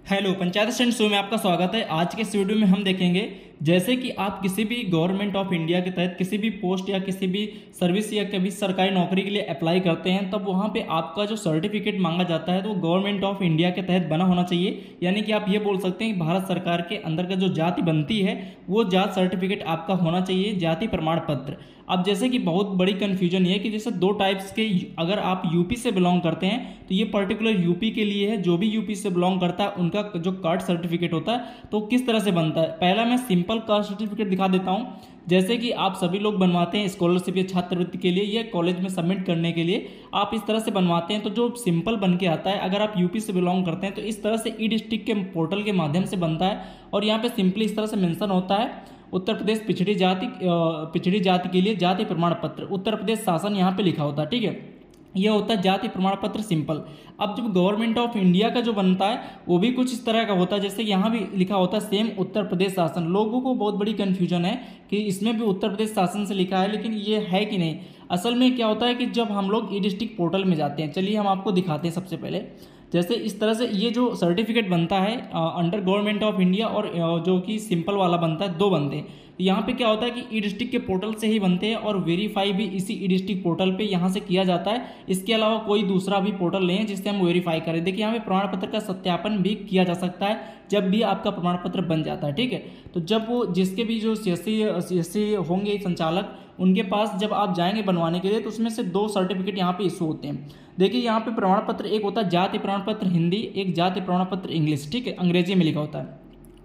Hello, panchayat stand show में आपका स्वागत है। आज के इस वीडियो में हम देखेंगे जैसे कि आप किसी भी गवर्नमेंट ऑफ इंडिया के तहत किसी भी पोस्ट या किसी भी सर्विस या कभी सरकारी नौकरी के लिए अप्लाई करते हैं, तब वहाँ पे आपका जो सर्टिफिकेट मांगा जाता है तो वो गवर्नमेंट ऑफ इंडिया के तहत बना होना चाहिए। यानी कि आप ये बोल सकते हैं कि भारत सरकार के अंदर का जो जाति बनती है वो जाति सर्टिफिकेट आपका होना चाहिए, जाति प्रमाण पत्र। अब जैसे कि बहुत बड़ी कन्फ्यूजन ये है कि जैसे दो टाइप्स के, अगर आप यूपी से बिलोंग करते हैं तो ये पर्टिकुलर यूपी के लिए है। जो भी यूपी से बिलोंग करता है उनका जो कास्ट सर्टिफिकेट होता है तो किस तरह से बनता है, पहला मैं सिंपल कास्ट सर्टिफिकेट दिखा देता हूँ। जैसे कि आप सभी लोग बनवाते हैं स्कॉलरशिप या छात्रवृत्ति के लिए या कॉलेज में सबमिट करने के लिए, आप इस तरह से बनवाते हैं तो जो सिंपल बन के आता है, अगर आप यूपी से बिलोंग करते हैं तो इस तरह से ई डिस्ट्रिक्ट के पोर्टल के माध्यम से बनता है। और यहाँ पे सिंपली इस तरह से मेंशन होता है उत्तर प्रदेश पिछड़ी जाति के लिए जाति प्रमाण पत्र, उत्तर प्रदेश शासन यहाँ पे लिखा होता है। ठीक है, यह होता है जाति प्रमाण पत्र सिंपल। अब जब गवर्नमेंट ऑफ इंडिया का जो बनता है वो भी कुछ इस तरह का होता है, जैसे यहाँ भी लिखा होता है सेम उत्तर प्रदेश शासन। लोगों को बहुत बड़ी कन्फ्यूजन है कि इसमें भी उत्तर प्रदेश शासन से लिखा है, लेकिन ये है कि नहीं। असल में क्या होता है कि जब हम लोग ई डिस्ट्रिक्ट पोर्टल में जाते हैं, चलिए हम आपको दिखाते हैं। सबसे पहले जैसे इस तरह से ये जो सर्टिफिकेट बनता है अंडर गवर्नमेंट ऑफ इंडिया और जो कि सिंपल वाला बनता है, दो बनते हैं। यहाँ पे क्या होता है कि ई डिस्ट्रिक्ट के पोर्टल से ही बनते हैं और वेरीफाई भी इसी ई डिस्ट्रिक्ट पोर्टल पे यहाँ से किया जाता है। इसके अलावा कोई दूसरा भी पोर्टल नहीं है जिससे हम वेरीफाई करें। देखिए यहाँ पे प्रमाण पत्र का सत्यापन भी किया जा सकता है जब भी आपका प्रमाण पत्र बन जाता है। ठीक है, तो जब वो जिसके भी जो सीएससी होंगे संचालक, उनके पास जब आप जाएंगे बनवाने के लिए तो उसमें से दो सर्टिफिकेट यहाँ पे इशू होते हैं। देखिए यहाँ पे प्रमाण पत्र एक होता है जाति प्रमाण पत्र हिंदी, एक जाति प्रमाण पत्र इंग्लिश। ठीक है, अंग्रेजी में लिखा होता है।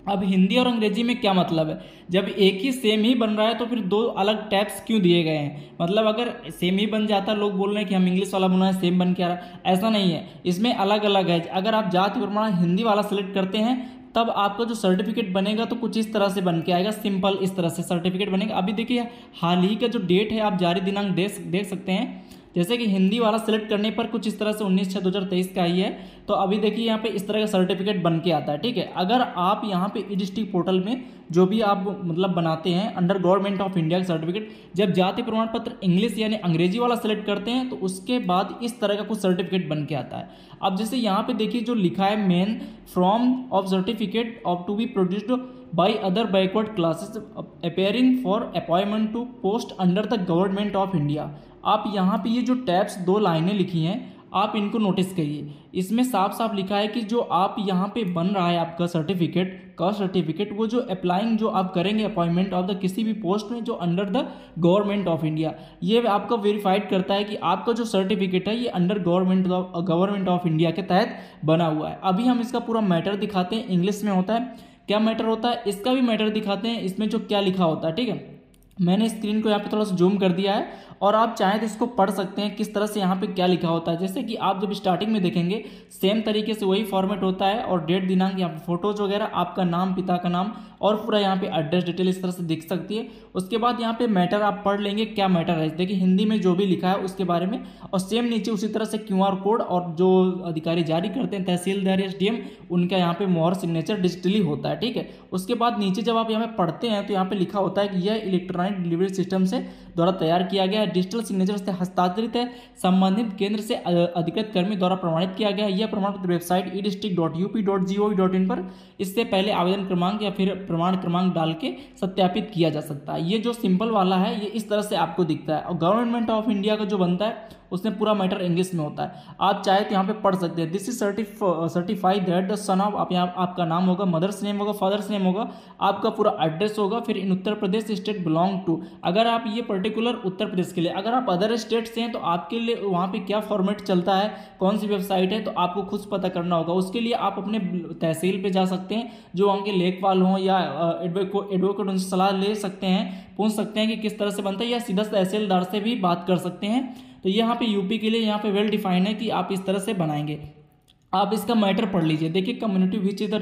अब हिंदी और अंग्रेजी में क्या मतलब है, जब एक ही सेम ही बन रहा है तो फिर दो अलग टैब्स क्यों दिए गए हैं। मतलब अगर सेम ही बन जाता, लोग बोल रहे हैं कि हम इंग्लिश वाला बनाए सेम बन के आ रहा है, ऐसा नहीं है, इसमें अलग अलग है। अगर आप जाति प्रमाण हिंदी वाला सेलेक्ट करते हैं तब आपका जो सर्टिफिकेट बनेगा तो कुछ इस तरह से बन के आएगा, सिंपल इस तरह से सर्टिफिकेट बनेगा। अभी देखिए हाल ही का जो डेट है, आप जारी दिनांक देख सकते हैं। जैसे कि हिंदी वाला सेलेक्ट करने पर कुछ इस तरह से 19/6/2023 का ही है। तो अभी देखिए यहाँ पे इस तरह का सर्टिफिकेट बन के आता है। ठीक है, अगर आप यहाँ पे ई डिस्ट्रिक्ट पोर्टल में जो भी आप मतलब बनाते हैं अंडर गवर्नमेंट ऑफ इंडिया का सर्टिफिकेट, जब जाति प्रमाण पत्र इंग्लिश यानी अंग्रेजी वाला सेलेक्ट करते हैं तो उसके बाद इस तरह का कुछ सर्टिफिकेट बन के आता है। अब जैसे यहाँ पे देखिए जो लिखा है main from of certificate of to be produced by other backward classes appearing for appointment to post under the government of India। आप यहाँ पे ये जो टैब्स दो लाइनें लिखी हैं आप इनको नोटिस करिए। इसमें साफ साफ लिखा है कि जो आप यहाँ पे बन रहा है आपका सर्टिफिकेट, कास्ट सर्टिफिकेट, वो जो अप्लाइंग जो आप करेंगे अपॉइंटमेंट ऑफ द किसी भी पोस्ट में जो under the government of India, ये आपका वेरीफाइड करता है कि आपका जो सर्टिफिकेट है ये अंडर गवर्नमेंट ऑफ इंडिया के तहत बना हुआ है। अभी हम इसका पूरा मैटर दिखाते हैं। इंग्लिश में होता है, क्या मैटर होता है इसका भी मैटर दिखाते हैं, इसमें जो क्या लिखा होता है। ठीक है, मैंने स्क्रीन को यहाँ पे थोड़ा सा जूम कर दिया है और आप चाहें तो इसको पढ़ सकते हैं किस तरह से यहाँ पे क्या लिखा होता है। जैसे कि आप जब स्टार्टिंग में देखेंगे सेम तरीके से वही फॉर्मेट होता है और डेट दिनांक, यहाँ पे फोटोज वगैरह, आपका नाम, पिता का नाम और पूरा यहाँ पे एड्रेस डिटेल इस तरह से दिख सकती है। उसके बाद यहाँ पे मैटर आप पढ़ लेंगे क्या मैटर है, देखिए हिंदी में जो भी लिखा है उसके बारे में, और सेम नीचे उसी तरह से QR कोड और जो अधिकारी जारी करते हैं तहसीलदार या SDM, उनका यहाँ पे मोहर सिग्नेचर डिजिटली होता है। ठीक है, उसके बाद नीचे जब आप यहाँ पे पढ़ते हैं तो यहाँ पे लिखा होता है कि यह इलेक्ट्रॉनिक डिलीवरी सिस्टम से द्वारा तैयार किया गया है, डिजिटल सिग्नेचर से हस्तांतरित है, संबंधित केंद्र से अधिकृत कर्मी द्वारा प्रमाणित किया गया है। यह प्रमाण पत्र वेबसाइट edistrict.up.gov.in पर इससे पहले आवेदन क्रमांक या फिर प्रमाण क्रमांक डाल के सत्यापित किया जा सकता है। ये जो सिंपल वाला है ये इस तरह से आपको दिखता है। और गवर्नमेंट ऑफ इंडिया का जो बनता है उसमें पूरा मैटर इंग्लिश में होता है। आप चाहे तो यहाँ पे पढ़ सकते हैं। This is certified that the son of, आप यहाँ आपका नाम होगा, मदर्स नेम होगा, फादर्स नेम होगा, आपका पूरा एड्रेस होगा, फिर इन Uttar Pradesh state belong to. अगर आप ये पर्टिकुलर उत्तर प्रदेश के लिए, अगर आप अदर स्टेट से हैं तो आपके लिए वहाँ पे क्या फॉर्मेट चलता है, कौन सी वेबसाइट है, तो आपको खुद पता करना होगा। उसके लिए आप अपने तहसील पे जा सकते हैं, जो वहाँ के लेखपाल हों या एडवोकेट, उनसे सलाह ले सकते हैं, पूछ सकते हैं कि किस तरह से बनता है, या सीधा तहसीलदार से भी बात कर सकते हैं। तो यहाँ पे यूपी के लिए यहाँ पे वेल डिफाइंड है कि आप इस तरह से बनाएंगे। आप इसका मैटर पढ़ लीजिए। देखिए community which is the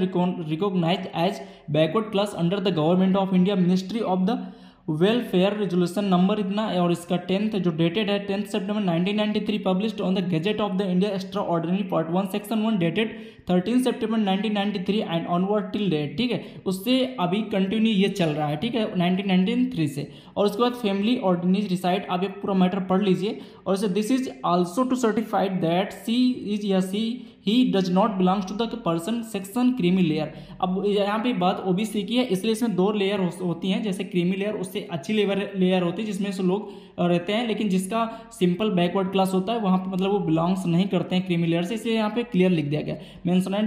recognised as backward class under the government of India, ministry of the welfare, resolution number इतना, और इसका 10th जो डेटेड है 10 सितंबर 1993, published on the gazette of the India extraordinary part 1 section 1 dated 13 सितंबर 1993 and onward till date. ठीक है, उससे अभी कंटिन्यू ये चल रहा है। ठीक है, 1993 से। और उसके बाद फैमिली ऑर्डिनेज रिसाइड, आप ये पूरा मैटर पढ़ लीजिए। और this is also to certified that she is या she he does not belongs to the person section creamy layer. अब यहाँ पे बात ओबीसी की है, इसलिए इसमें दो लेयर होती हैं, जैसे क्रीमी लेयर उससे अच्छी लेयर होती है जिसमें से लोग रहते हैं, लेकिन जिसका सिंपल बैकवर्ड क्लास होता है वहाँ पे मतलब वो बिलोंग्स नहीं करते हैं क्रीमी लेयर से, इसलिए यहाँ पे क्लियर लिख दिया गया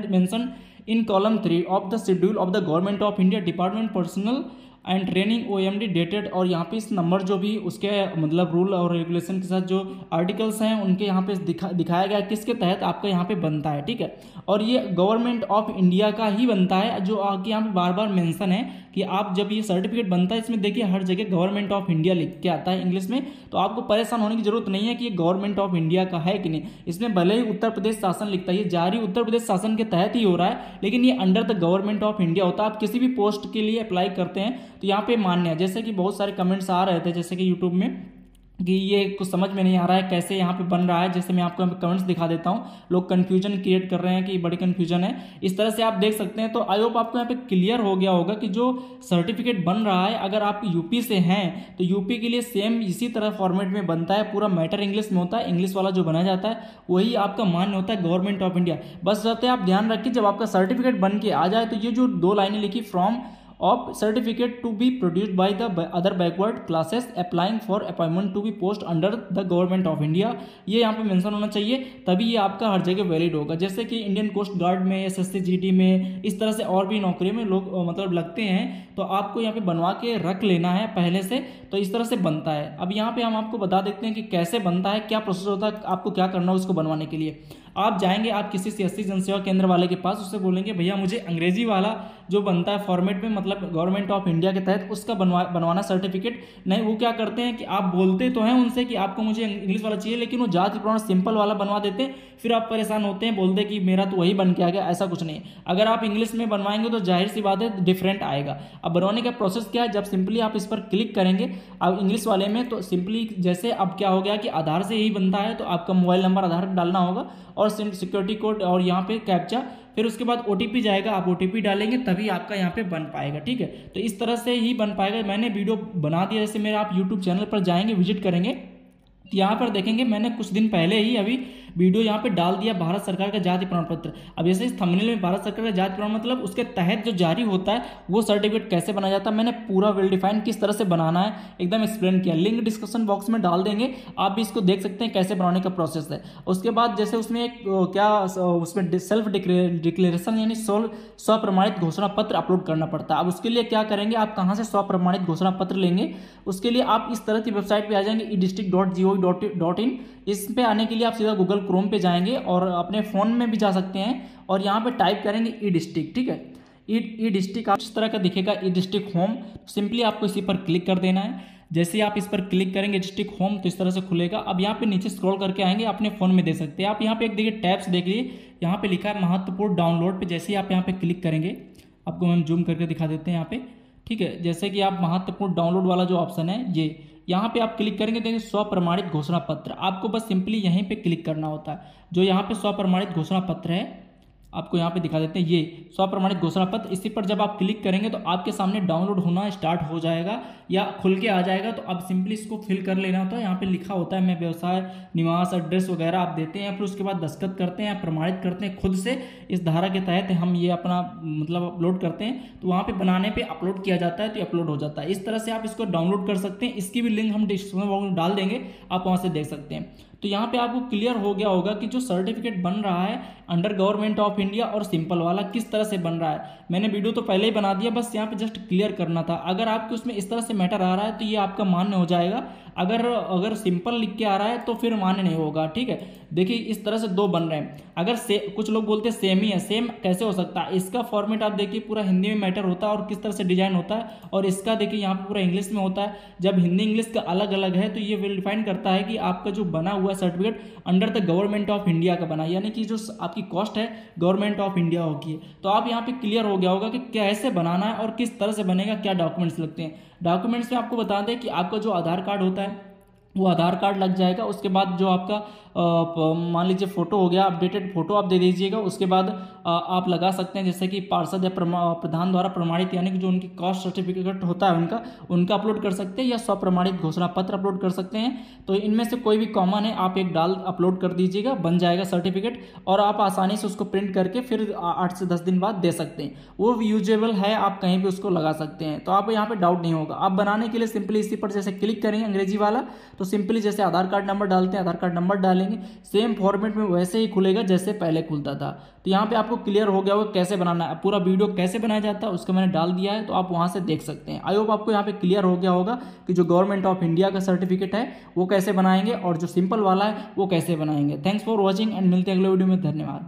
mention in column 3 of the schedule of the government of India department personal and training OMD dated. और यहाँ पे इस नंबर जो भी उसके मतलब रूल और रेगुलेशन के साथ जो आर्टिकल्स हैं उनके यहाँ पे दिखाया गया किसके तहत आपका यहाँ पे बनता है, ठीक है। और ये गवर्नमेंट ऑफ इंडिया का ही बनता है, जो आपके यहाँ पे बार बार मेंशन है कि आप जब ये सर्टिफिकेट बनता है इसमें देखिए हर जगह गवर्नमेंट ऑफ इंडिया लिख के आता है इंग्लिश में, तो आपको परेशान होने की जरूरत नहीं है कि ये गवर्नमेंट ऑफ इंडिया का है कि नहीं। इसमें भले ही उत्तर प्रदेश शासन लिखता है, ये जारी उत्तर प्रदेश शासन के तहत ही हो रहा है, लेकिन ये under the government of India होता है। आप किसी भी पोस्ट के लिए अप्लाई करते हैं तो यहाँ पे मान्य है। जैसे कि बहुत सारे कमेंट्स आ रहे थे जैसे कि यूट्यूब में कि ये कुछ समझ में नहीं आ रहा है कैसे यहाँ पे बन रहा है, जैसे मैं आपको यहाँ पे कमेंट्स दिखा देता हूँ, लोग कंफ्यूजन क्रिएट कर रहे हैं कि बड़ी कंफ्यूजन है, इस तरह से आप देख सकते हैं। तो आई होप आपको यहाँ पे क्लियर हो गया होगा कि जो सर्टिफिकेट बन रहा है अगर आप यूपी से हैं तो यूपी के लिए सेम इसी तरह फॉर्मेट में बनता है, पूरा मैटर इंग्लिश में होता है, इंग्लिश वाला जो बनाया जाता है वही आपका मान्य होता है गवर्नमेंट ऑफ इंडिया। बस रहते आप ध्यान रखिए जब आपका सर्टिफिकेट बन के आ जाए तो ये जो दो लाइनें लिखी from of certificate to be produced by the other backward classes applying for appointment to be post under the government of India, ये यहाँ पे मेंशन होना चाहिए, तभी ये आपका हर जगह वैलिड होगा। जैसे कि इंडियन कोस्ट गार्ड में, SSC GD में, इस तरह से और भी नौकरी में लोग मतलब लगते हैं, तो आपको यहाँ पे बनवा के रख लेना है पहले से, तो इस तरह से बनता है। अब यहाँ पे हम आपको बता देते हैं कि कैसे बनता है, क्या प्रोसेस होता है, आपको क्या करना है उसको बनवाने के लिए। आप जाएंगे आप किसी CSC जनसेवा केंद्र वाले के पास, उससे बोलेंगे भैया मुझे अंग्रेजी वाला जो बनता है फॉर्मेट में मतलब गवर्नमेंट ऑफ इंडिया के तहत उसका बनवाना सर्टिफिकेट। नहीं, वो क्या करते हैं कि आप बोलते तो हैं उनसे कि आपको मुझे इंग्लिश वाला चाहिए, लेकिन वो जाति प्रमाण सिंपल वाला बनवा देते हैं, फिर आप परेशान होते हैं, बोलते कि मेरा तो वही बन के आ गया। ऐसा कुछ नहीं, अगर आप इंग्लिश में बनवाएंगे तो जाहिर सी बात है डिफरेंट आएगा। अब बनवाने का प्रोसेस क्या है, जब सिंपली आप इस पर क्लिक करेंगे अब इंग्लिश वाले में, तो सिंपली जैसे अब क्या हो गया कि आधार से यही बनता है, तो आपका मोबाइल नंबर आधार डालना होगा और सिक्योरिटी कोड और यहाँ पे कैप्चा, फिर उसके बाद OTP जाएगा, आप OTP डालेंगे तभी आपका यहाँ पे बन पाएगा, ठीक है। तो इस तरह से ही बन पाएगा। मैंने वीडियो बना दिया, जैसे मेरे आप यूट्यूब चैनल पर जाएंगे विजिट करेंगे तो यहाँ पर देखेंगे मैंने कुछ दिन पहले ही अभी वीडियो यहाँ पे डाल दिया भारत सरकार का जाति प्रमाण पत्र। अब जैसे इस थंबनेल में भारत सरकार का जाति प्रमाण मतलब उसके तहत जो जारी होता है वो सर्टिफिकेट कैसे बनाया जाता है, मैंने पूरा वेल डिफाइन किस तरह से बनाना है एकदम एक्सप्लेन किया। लिंक डिस्क्रिप्शन बॉक्स में डाल देंगे, आप भी इसको देख सकते हैं कैसे बनाने का प्रोसेस है। उसके बाद जैसे उसमें एक क्या उसमें सेल्फ डिक्लेरेशन यानी स्वप्रमाणित घोषणा पत्र अपलोड करना पड़ता है। अब उसके लिए क्या करेंगे, आप कहाँ से स्वप्रमाणित घोषणा पत्र लेंगे, उसके लिए आप इस तरह की वेबसाइट पे आ जाएंगे edistrict.gov.in। इस पे आने के लिए आप सीधा गूगल क्रोम पे जाएंगे और अपने फ़ोन में भी जा सकते हैं और यहाँ पे टाइप करेंगे ई-डिस्ट्रिक्ट, ठीक है। ई-डिस्ट्रिक्ट आप इस तरह का दिखेगा ई-डिस्ट्रिक्ट होम, सिंपली आपको इसी पर क्लिक कर देना है। जैसे ही आप इस पर क्लिक करेंगे डिस्ट्रिक्ट होम तो इस तरह से खुलेगा। अब यहाँ पे नीचे स्क्रॉल करके आएंगे, अपने फ़ोन में देख सकते हैं आप। यहाँ पे एक देखिए टैब्स देख लीजिए, यहाँ पे लिखा है महत्वपूर्ण डाउनलोड पे, जैसे ही आप यहाँ पे क्लिक करेंगे, आपको हम जूम करके दिखा देते हैं यहाँ पे, ठीक है। जैसे कि आप महत्वपूर्ण डाउनलोड वाला जो ऑप्शन है ये यहाँ पे आप क्लिक करेंगे, देखिए स्वप्रमाणित घोषणा पत्र, आपको बस सिंपली यहीं पे क्लिक करना होता है। जो यहाँ पे स्वप्रमाणित घोषणा पत्र है आपको यहाँ पे दिखा देते हैं, ये स्वप्रमाणित घोषणा पत्र, इसी पर जब आप क्लिक करेंगे तो आपके सामने डाउनलोड होना स्टार्ट हो जाएगा या खुल के आ जाएगा। तो अब सिंपली इसको फिल कर लेना होता है। यहाँ पे लिखा होता है मैं व्यवसाय, निवास, एड्रेस वगैरह आप देते हैं, फिर उसके बाद दस्तखत करते हैं, प्रमाणित करते हैं खुद से, इस धारा के तहत हम ये अपना मतलब अपलोड करते हैं, तो वहाँ पे बनाने पे अपलोड किया जाता है तो अपलोड हो जाता है। इस तरह से आप इसको डाउनलोड कर सकते हैं, इसकी भी लिंक हम डिस्क्रिप्शन बॉक्स में डाल देंगे, आप वहाँ से देख सकते हैं। तो यहाँ पे आपको क्लियर हो गया होगा कि जो सर्टिफिकेट बन रहा है अंडर गवर्नमेंट ऑफ इंडिया और सिंपल वाला किस तरह से बन रहा है। मैंने वीडियो तो पहले ही बना दिया, बस यहाँ पे जस्ट क्लियर करना था। अगर आपको उसमें इस तरह से मैटर आ रहा है तो ये आपका मान्य हो जाएगा, अगर सिंपल लिख के आ रहा है तो फिर मान्य नहीं होगा, ठीक है। देखिए इस तरह से दो बन रहे हैं, अगर कुछ लोग बोलते हैं सेम ही है, सेम कैसे हो सकता है, इसका फॉर्मेट आप देखिए पूरा हिंदी में मैटर होता है और किस तरह से डिजाइन होता है, और इसका देखिए यहाँ पे पूरा इंग्लिश में होता है। जब हिंदी इंग्लिश का अलग अलग है तो ये वेल डिफाइन करता है कि आपका जो बना हुआ certificate under the government of India का बना, यानी कि जो आपकी कॉस्ट है गवर्नमेंट ऑफ इंडिया होगी। तो आप यहाँ पे क्लियर हो गया होगा कि कैसे बनाना है और किस तरह से बनेगा, क्या डॉक्यूमेंट्स लगते हैं। डॉक्यूमेंट्स में आपको बता दें कि आपका जो आधार कार्ड होता है वो आधार कार्ड लग जाएगा। उसके बाद जो आपका मान लीजिए फोटो हो गया, अपडेटेड फोटो आप दे दीजिएगा। उसके बाद आप लगा सकते हैं जैसे कि पार्षद या प्रधान द्वारा प्रमाणित, यानी कि जो उनकी कास्ट सर्टिफिकेट होता है उनका अपलोड कर सकते हैं, या स्वप्रमाणित घोषणा पत्र अपलोड कर सकते हैं। तो इनमें से कोई भी कॉमन है, आप एक डाल अपलोड कर दीजिएगा, बन जाएगा सर्टिफिकेट, और आप आसानी से उसको प्रिंट करके फिर 8 से 10 दिन बाद दे सकते हैं। वो यूजेबल है, आप कहीं भी उसको लगा सकते हैं। तो आप यहाँ पे डाउट नहीं होगा। आप बनाने के लिए सिंपली इसी पर जैसे क्लिक करेंगे अंग्रेजी वाला, तो सिंपली जैसे आधार कार्ड नंबर डालते हैं, आधार कार्ड नंबर डालेंगे, सेम फॉर्मेट में वैसे ही खुलेगा जैसे पहले खुलता था। तो यहाँ पे आपको क्लियर हो गया होगा कैसे बनाना है, पूरा वीडियो कैसे बनाया जाता है उसको मैंने डाल दिया है, तो आप वहां से देख सकते हैं। आई होप आपको यहाँ पे क्लियर हो गया होगा कि जो गवर्नमेंट ऑफ इंडिया का सर्टिफिकेट है वो कैसे बनाएंगे और जो सिंपल वाला है वो कैसे बनाएंगे। थैंक्स फॉर वॉचिंग एंड मिलते हैं अगले वीडियो में। धन्यवाद।